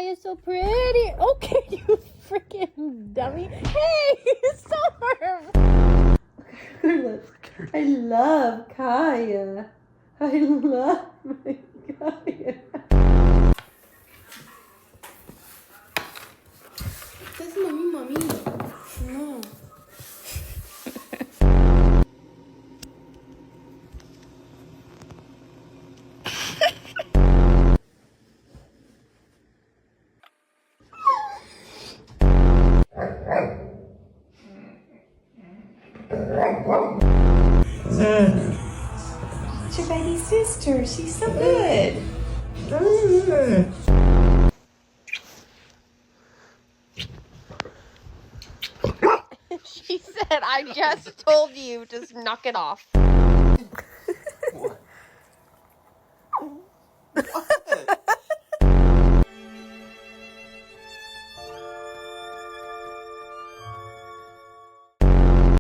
Kaya's so pretty. Okay, you freaking dummy. Hey, Storm. I love Kaya. I love my Kaya. That's mommy. No. It's your baby sister. She's so good. She said, I just told you, just knock it off.